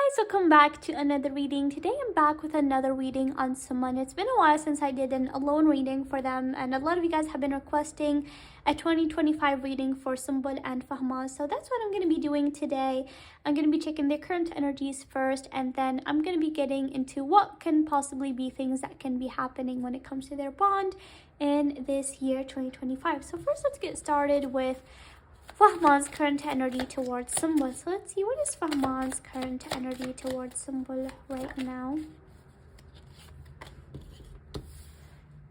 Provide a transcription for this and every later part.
guys, welcome back to another reading. Today I'm back with another reading on someone. It's been a while since I did an alone reading for them, and a lot of you guys have been requesting a 2025 reading for Sumba and Fman. So that's what I'm going to be doing today. I'm going to be checking their current energies first, and then I'm going to be getting into what can possibly be things that can be happening when it comes to their bond in this year 2025. So first, let's get started with Fahman's current energy towards Sumba. So let's see, what is Fahman's current energy towards Sumba right now?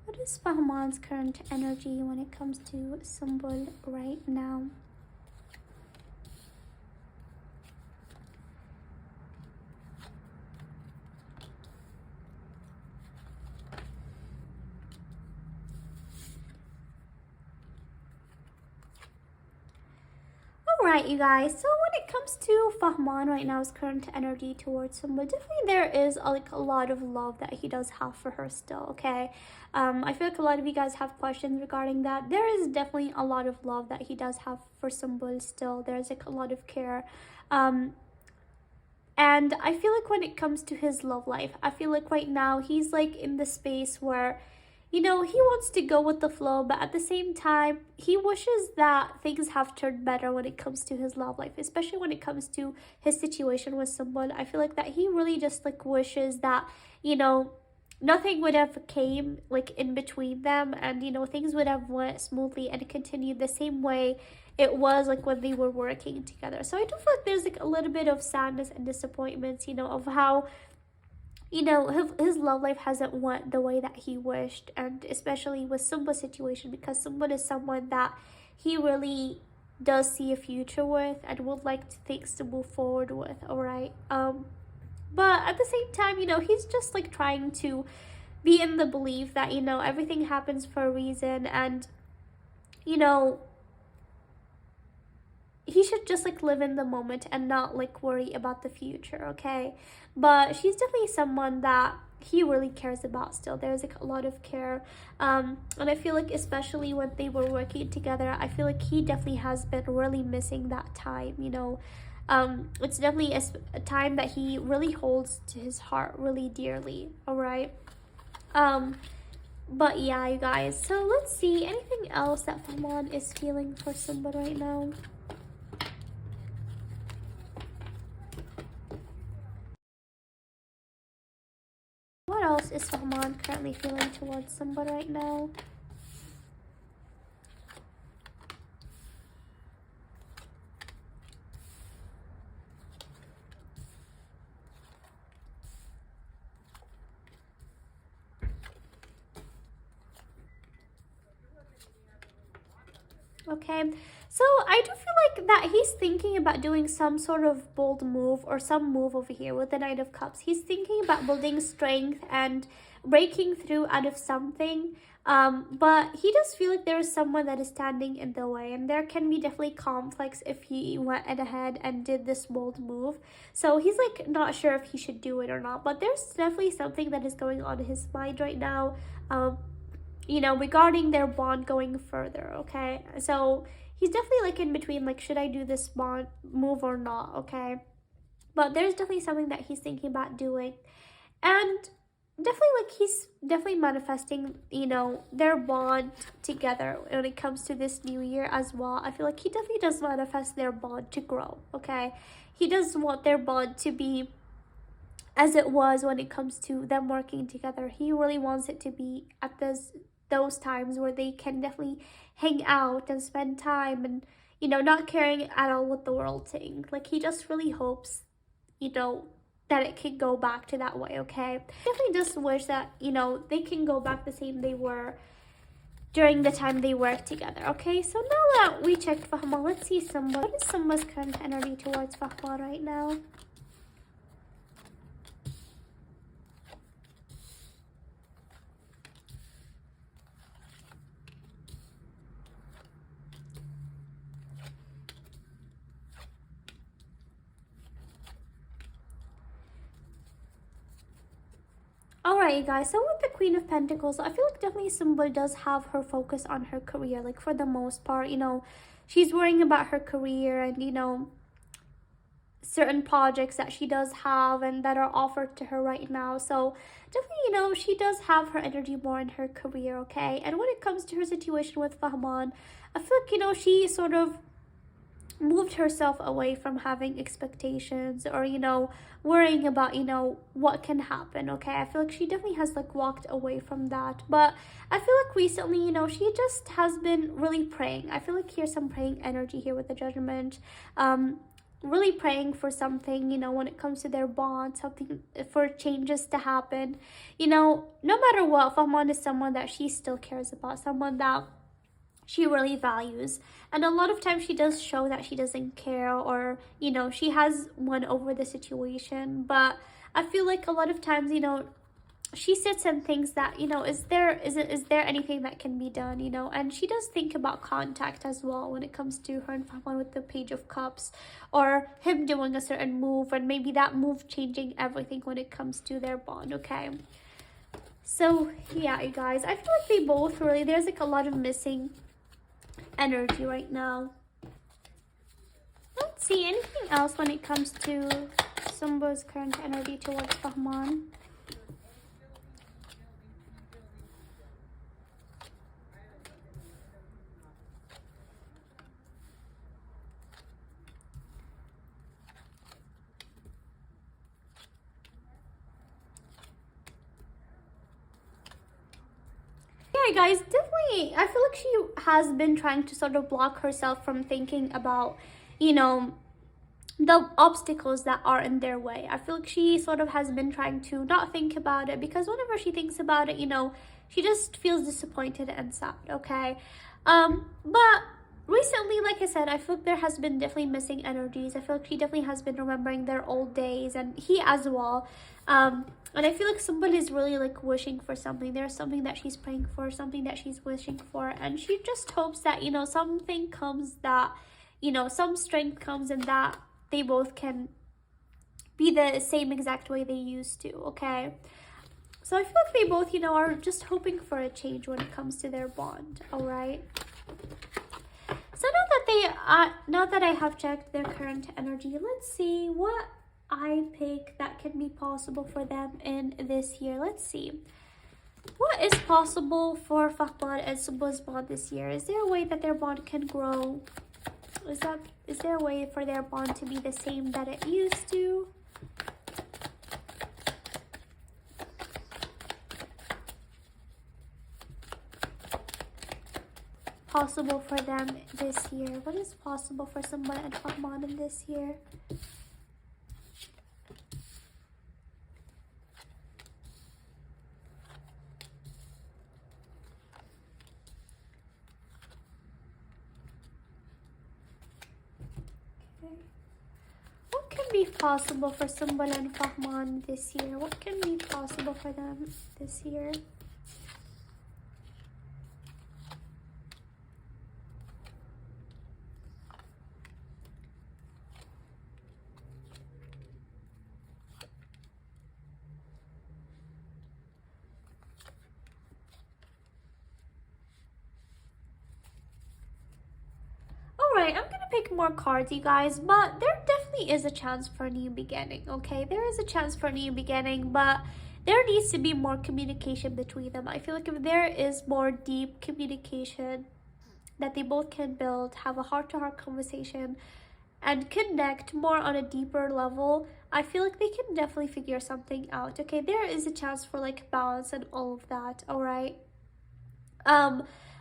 What is Fahman's current energy when it comes to Sumba right now? Alright, you guys, so when it comes to Fahman right now's current energy towards Sumba, definitely there is a lot of love that he does have for her still, okay? I feel like a lot of you guys have questions regarding that. There is definitely a lot of love that he does have for Sumba still. There's a lot of care. And I feel like when it comes to his love life, I feel like right now he's in the space where he wants to go with the flow, but at the same time, he wishes that things have turned better when it comes to his love life, especially when it comes to his situation with someone. I feel like that he really just wishes that, nothing would have came in between them, and things would have went smoothly and continued the same way it was when they were working together. So I do feel like there's a little bit of sadness and disappointments, of how his love life hasn't went the way that he wished, and especially with Sumba's situation, because Sumba is someone that he really does see a future with and would like things to move forward with. All right, but at the same time, he's just trying to be in the belief that everything happens for a reason, and he should just live in the moment and not worry about the future, okay? But she's definitely someone that he really cares about still. There's a lot of care, and I feel especially when they were working together, I feel he definitely has been really missing that time. It's definitely a time that he really holds to his heart really dearly. All right, but yeah, you guys, so let's see anything else that Fman is feeling for somebody right now. What else is Fman currently feeling towards somebody right now? Okay, so I do feel that he's thinking about doing some sort of bold move or some move over here with the Knight of Cups. He's thinking about building strength and breaking through out of something, but he does feel there is someone that is standing in the way, and there can be definitely conflicts if he went ahead and did this bold move. So he's not sure if he should do it or not, but there's definitely something that is going on in his mind right now, regarding their bond going further, okay? So he's definitely in between, should I do this bond move or not, okay? But there's definitely something that he's thinking about doing, and definitely he's definitely manifesting, their bond together when it comes to this new year as well. I feel he definitely does manifest their bond to grow, okay? He does want their bond to be as it was when it comes to them working together. He really wants it to be at those times where they can definitely hang out and spend time, and not caring at all what the world thinks. He just really hopes that it can go back to that way, okay? Definitely just wish that they can go back the same they were during the time they worked together, okay? So now that we checked Fahma, let's see Sumba. What is Sumba's current energy towards Fahma right now? Alright, guys, so with the Queen of Pentacles, I feel definitely Sumba does have her focus on her career, for the most part. She's worrying about her career, and certain projects that she does have and that are offered to her right now. So definitely, she does have her energy more in her career, okay? And when it comes to her situation with Fahman, I feel like, she sort of moved herself away from having expectations or worrying about what can happen. Okay, I feel like she definitely has like walked away from that, but I feel like recently she just has been really praying. I feel like here's some praying energy here with the Judgment. Really praying for something, when it comes to their bond, something for changes to happen. No matter what, Fahman is someone that she still cares about, someone that she really values. And a lot of times she does show that she doesn't care, or she has won over the situation, but I feel like a lot of times she sits and thinks that is there anything that can be done, and she does think about contact as well when it comes to her and Fahman with the Page of Cups, or him doing a certain move, and maybe that move changing everything when it comes to their bond. Okay, so yeah, you guys, I feel like they both really, there's like a lot of missing energy right now. Let's see anything else when it comes to Sumba's current energy towards Fahman. Yeah, guys, definitely I feel like she has been trying to sort of block herself from thinking about the obstacles that are in their way. I feel like she sort of has been trying to not think about it, because whenever she thinks about it, she just feels disappointed and sad. Okay, but recently, like I said, I feel like there has been definitely missing energies. I feel like she definitely has been remembering their old days, and he as well. And I feel like somebody is really like wishing for something. There's something that she's praying for, something that she's wishing for, and she just hopes that something comes, that some strength comes, and that they both can be the same exact way they used to. Okay, so I feel like they both are just hoping for a change when it comes to their bond. All right, so now that I have checked their current energy, let's see what I pick that can be possible for them in this year. Let's see what is possible for Fahman and Sumba's bond this year. Is there a way that their bond can grow? Is there a way for their bond to be the same that it used to? Possible for them this year. What is possible for Sumba and Fahman in this year? What can be possible for Sumba and Fahman this year? What can be possible for them this year? Alright, I'm gonna pick more cards, you guys, but there definitely is a chance for a new beginning, okay? There is a chance for a new beginning, but there needs to be more communication between them. I feel like if there is more deep communication that they both can build, have a heart-to-heart conversation, and connect more on a deeper level, I feel like they can definitely figure something out. Okay, there is a chance for like balance and all of that. All right,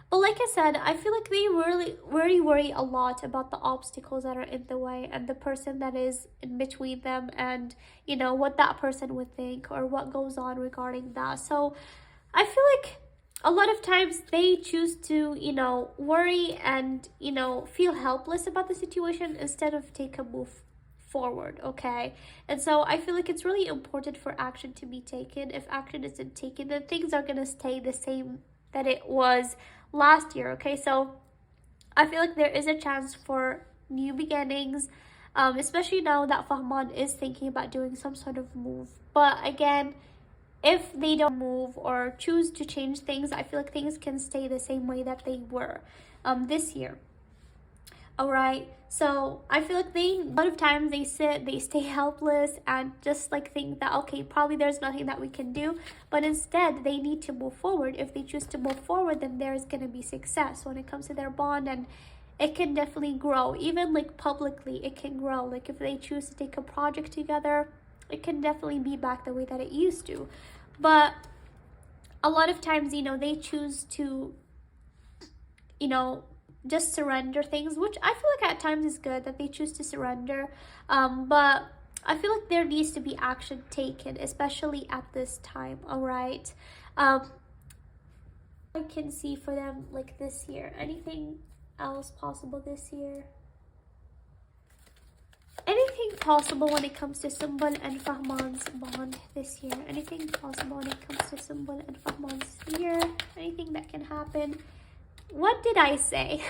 but like I said, I feel like they really worry a lot about the obstacles that are in the way, and the person that is in between them, and what that person would think or what goes on regarding that. So I feel like a lot of times they choose to worry and feel helpless about the situation instead of take a move forward. Okay, and so I feel like it's really important for action to be taken. If action isn't taken, then things are gonna stay the same that it was last year. Okay, so I feel like there is a chance for new beginnings, especially now that Fahman is thinking about doing some sort of move. But again, if they don't move or choose to change things, I feel like things can stay the same way that they were this year. All right, so I feel like a lot of times they stay helpless and just like think that, okay, probably there's nothing that we can do, but instead they need to move forward. If they choose to move forward, then there's going to be success when it comes to their bond, and it can definitely grow. Even like publicly, it can grow. Like if they choose to take a project together, it can definitely be back the way that it used to. But a lot of times, they choose to, just surrender things, which I feel like at times is good that they choose to surrender. But I feel like there needs to be action taken, especially at this time. All right. I can see for them like this year. Anything else possible this year? Anything possible when it comes to Sumba and Fahman's bond this year? Anything possible when it comes to Sumba and Fahman's year? Anything that can happen? What did I say?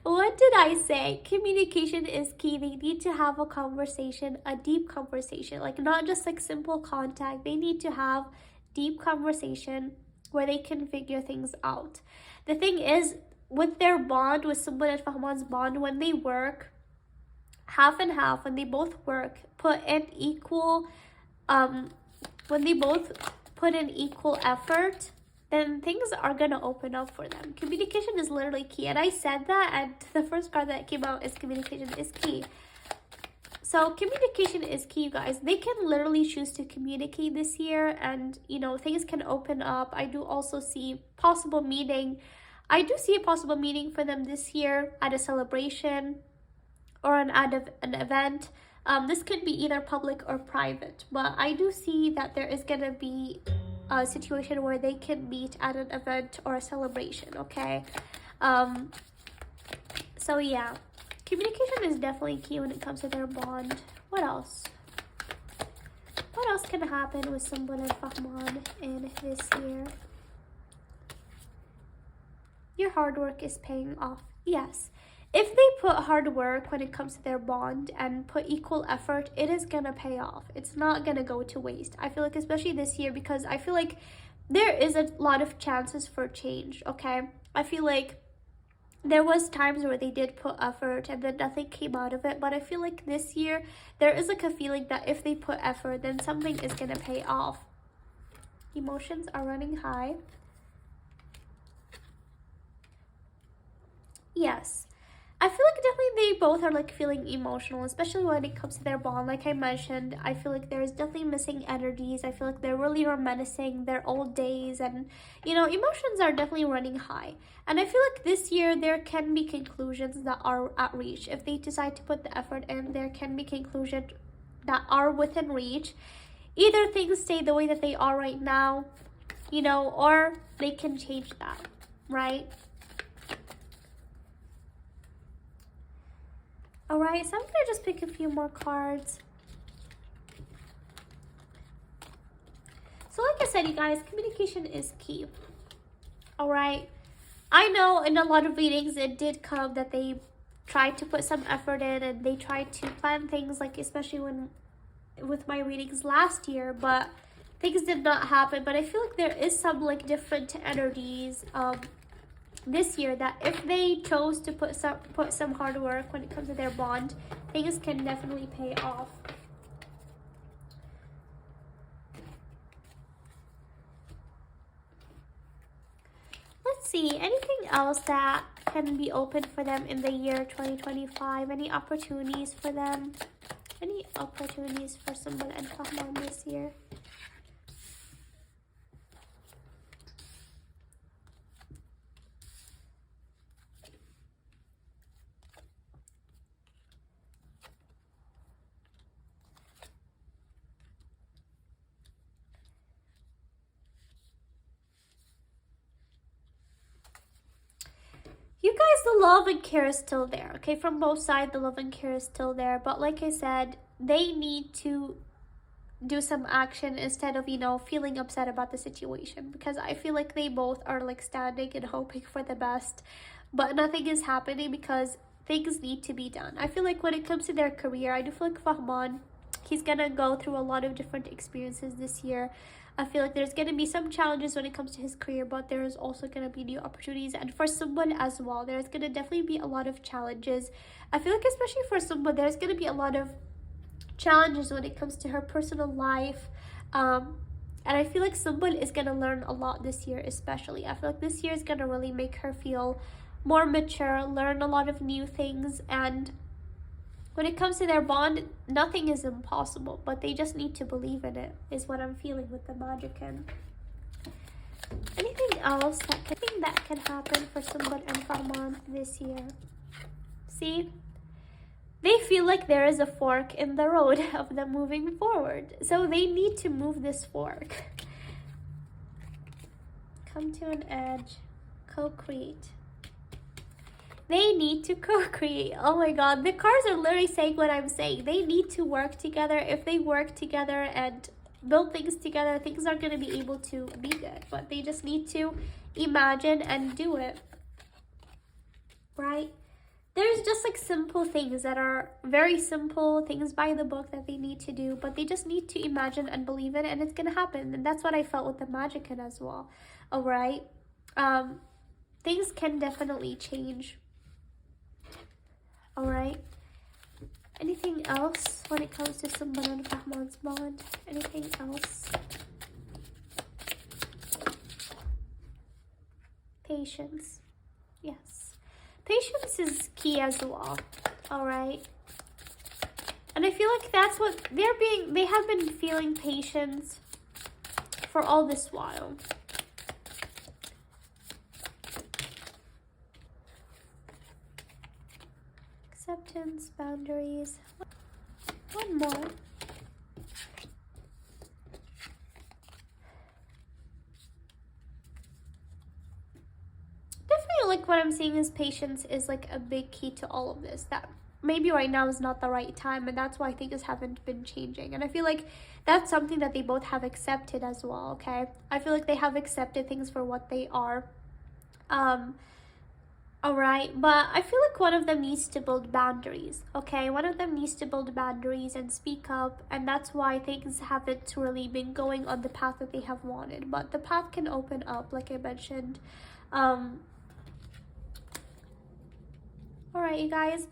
What did I say? Communication is key. They need to have a conversation, a deep conversation, like not just like simple contact. They need to have deep conversation where they can figure things out. The thing is, with their bond, with Sumba and Fahman's bond, when they work half and half, when they both work, put in equal, when they both put in equal effort, then things are gonna open up for them. Communication is literally key, and I said that, and the first card that came out is communication is key. So communication is key, you guys. They can literally choose to communicate this year, and things can open up. I do also see possible meeting. I do see a possible meeting for them this year at a celebration or an event. This could be either public or private, but I do see that there is gonna be a situation where they can meet at an event or a celebration. Okay. So yeah, communication is definitely key when it comes to their bond. What else? What else can happen with Sumba and Fahman in this year? Your hard work is paying off. Yes. If they put hard work when it comes to their bond and put equal effort, it is gonna pay off. It's not gonna go to waste. I feel like, especially this year, because I feel like there is a lot of chances for change. Okay, I feel like there was times where they did put effort and then nothing came out of it, but I feel like this year there is like a feeling that if they put effort, then something is gonna pay off. Emotions are running high. Yes, I feel like definitely they both are like feeling emotional, especially when it comes to their bond. Like I mentioned, I feel like there's definitely missing energies. I feel like they're really reminiscing their old days, and emotions are definitely running high. And I feel like this year there can be conclusions that are at reach. If they decide to put the effort in, there can be conclusions that are within reach. Either things stay the way that they are right now, or they can change that, right? All right, so I'm gonna just pick a few more cards. So like I said, you guys, communication is key. All right, I know in a lot of readings it did come that they tried to put some effort in and they tried to plan things, like especially with my readings last year, but things did not happen. But I feel like there is some like different energies this year that if they chose to put some hard work when it comes to their bond, things can definitely pay off. Let's see, anything else that can be open for them in the year 2025? Any opportunities for them? Any opportunities for Sumba and Fahman this year? You guys, the love and care is still there, okay? From both sides, the love and care is still there. But like I said, they need to do some action instead of, feeling upset about the situation. Because I feel like they both are like standing and hoping for the best. But nothing is happening because things need to be done. I feel like when it comes to their career, I do feel like Fahman, he's gonna go through a lot of different experiences this year. I feel like there's going to be some challenges when it comes to his career, but there is also going to be new opportunities. And for someone as well, there's going to definitely be a lot of challenges. I feel like especially for someone, there's going to be a lot of challenges when it comes to her personal life. And I feel like someone is going to learn a lot this year, especially. I feel like this year is going to really make her feel more mature, learn a lot of new things. And when it comes to their bond, nothing is impossible, but they just need to believe in it, is what I'm feeling with the Magician. Anything else that can happen for someone and Fman this year? See? They feel like there is a fork in the road of them moving forward. So they need to move this fork. Come to an edge. Co-create. They need to co-create. Oh my god, the cards are literally saying what I'm saying. They need to work together. If they work together and build things together, things are going to be able to be good. But they just need to imagine and do it. Right? There's just like simple things that are very simple, things by the book that they need to do, but they just need to imagine and believe in it, and it's gonna happen. And that's what I felt with the Magician as well. All right, things can definitely change. All right. Anything else when it comes to Sumba and Fman's bond? Anything else? Patience. Yes. Patience is key as well, all right? And I feel like that's what they have been feeling patience for all this while. Acceptance, boundaries. One more. Like what I'm seeing is patience is like a big key to all of this, that maybe right now is not the right time, and that's why things haven't been changing. And I feel like that's something that they both have accepted as well. Okay, I feel like they have accepted things for what they are. All right, but I feel like one of them needs to build boundaries. Okay, one of them needs to build boundaries and speak up, and that's why things haven't really been going on the path that they have wanted. But the path can open up, like I mentioned. Alright, you guys,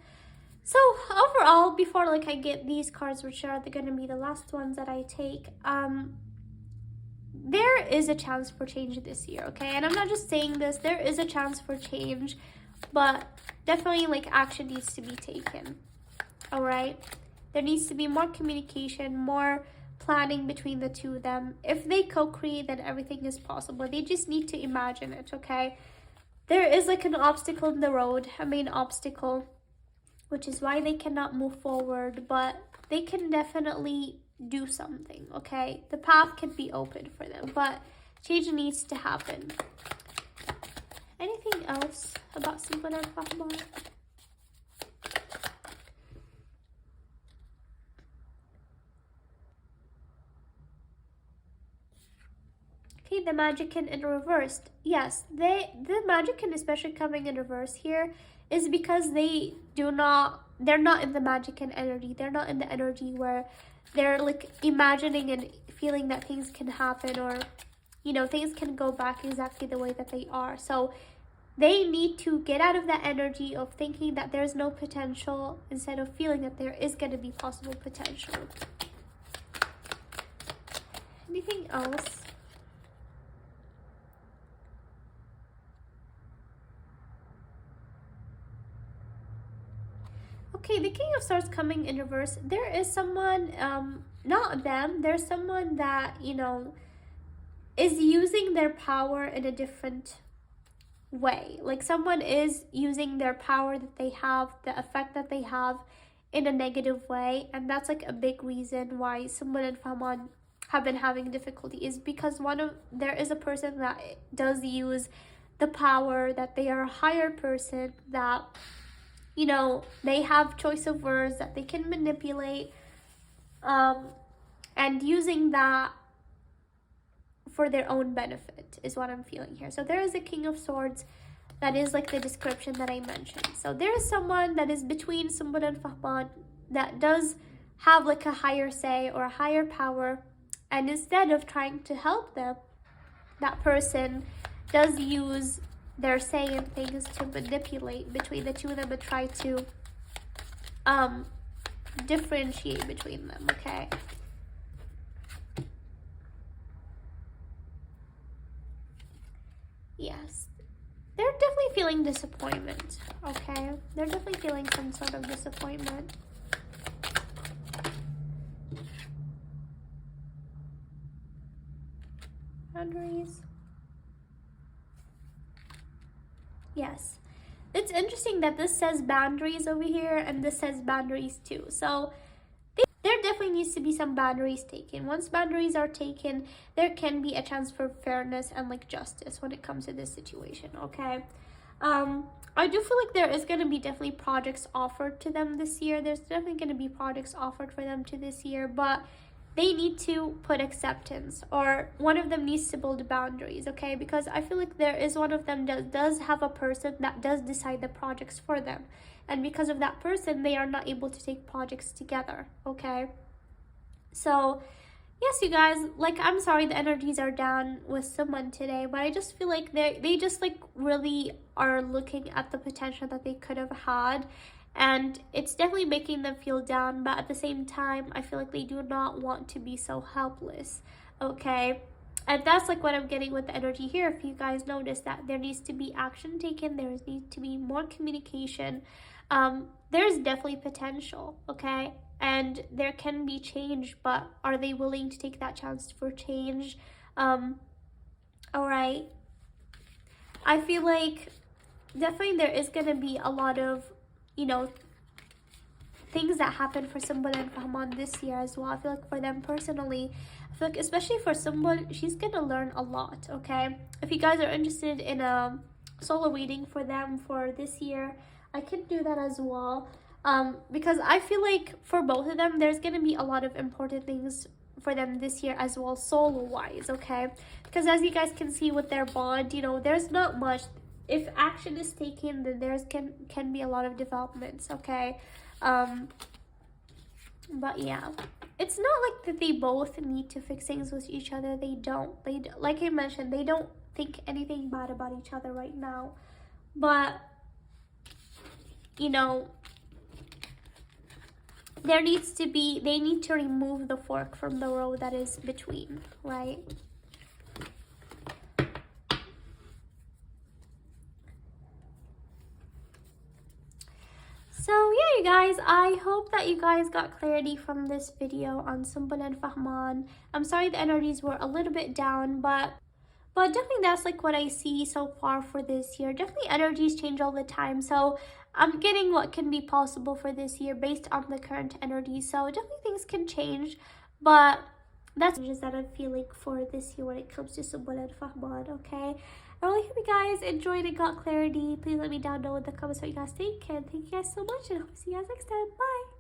so overall, before like I get these cards, which are going to be the last ones that I take, there is a chance for change this year, okay? And I'm not just saying this, there is a chance for change, but definitely like action needs to be taken. All right, there needs to be more communication, more planning between the two of them. If they co-create, then everything is possible. They just need to imagine it, okay? There is like an obstacle in the road, a main obstacle, which is why they cannot move forward, but they can definitely do something, okay? The path can be open for them, but change needs to happen. Anything else about Sumba and Fman? Okay, the Magician in reversed. Yes, the Magician, especially coming in reverse here, is because they're not in the Magician energy. They're not in the energy where they're like imagining and feeling that things can happen, or you know, things can go back exactly the way that they are. So they need to get out of that energy of thinking that there's no potential, instead of feeling that there is going to be possible potential. Anything else? Okay, the King of Swords coming in reverse. There is someone, not them, there's someone that, you know, is using their power in a different way. Like someone is using their power that they have, the effect that they have, in a negative way. And that's like a big reason why Sumba and Fman have been having difficulty, is because there is a person that does use the power, that they are a higher person, that, you know, they have choice of words that they can manipulate, and using that for their own benefit is what I'm feeling here. So there is a King of Swords. That is like the description that I mentioned. So there is someone that is between Sumba and Fman that does have like a higher say or a higher power, And instead of trying to help them, that person does use their saying things to manipulate between the two of them and try to differentiate between them, okay? Yes. They're definitely feeling disappointment, okay? They're definitely feeling some sort of disappointment. Boundaries. Yes. It's interesting that this says boundaries over here and this says boundaries too. So there definitely needs to be some boundaries taken. Once boundaries are taken, there can be a chance for fairness and like justice when it comes to this situation, okay? I do feel like there is going to be definitely projects offered to them this year. There's definitely going to be projects offered for them to this year, but they need to put acceptance, or one of them needs to build boundaries, okay? Because I feel like there is one of them that does have a person that does decide the projects for them. And because of that person, they are not able to take projects together, okay? So, yes, you guys, like, I'm sorry the energies are down with someone today, but I just feel like they just, like, really are looking at the potential that they could have had. And it's definitely making them feel down, but at the same time, I feel like they do not want to be so helpless, okay? And that's like what I'm getting with the energy here. If you guys notice that there needs to be action taken, there needs to be more communication. There's definitely potential, okay? And there can be change, but are they willing to take that chance for change? All right. I feel like definitely there is going to be a lot of, you know, things that happen for Sumba and Fman this year as well. I feel like for them personally, I feel like especially for Sumba, she's gonna learn a lot, okay? If you guys are interested in a solo reading for them for this year, I can do that as well. Because I feel like for both of them, there's gonna be a lot of important things for them this year as well, solo wise, okay? Because as you guys can see with their bond, you know, there's not much. If action is taken, then there's can be a lot of developments, okay? But yeah, it's not like that they both need to fix things with each other. They don't. Like I mentioned, they don't think anything bad about each other right now. But you know, they need to remove the fork from the road that is between, right? So yeah, you guys, I hope that you guys got clarity from this video on Sumba and Fman. I'm sorry the energies were a little bit down, but definitely that's like what I see so far for this year. Definitely energies change all the time, so I'm getting what can be possible for this year based on the current energy. So definitely things can change, but that's just that I'm feeling for this year when it comes to Sumba and Fman, okay? I really hope you guys enjoyed and got clarity. Please let me down know in the comments what you guys think, and thank you guys so much, and I hope to see you guys next time. Bye!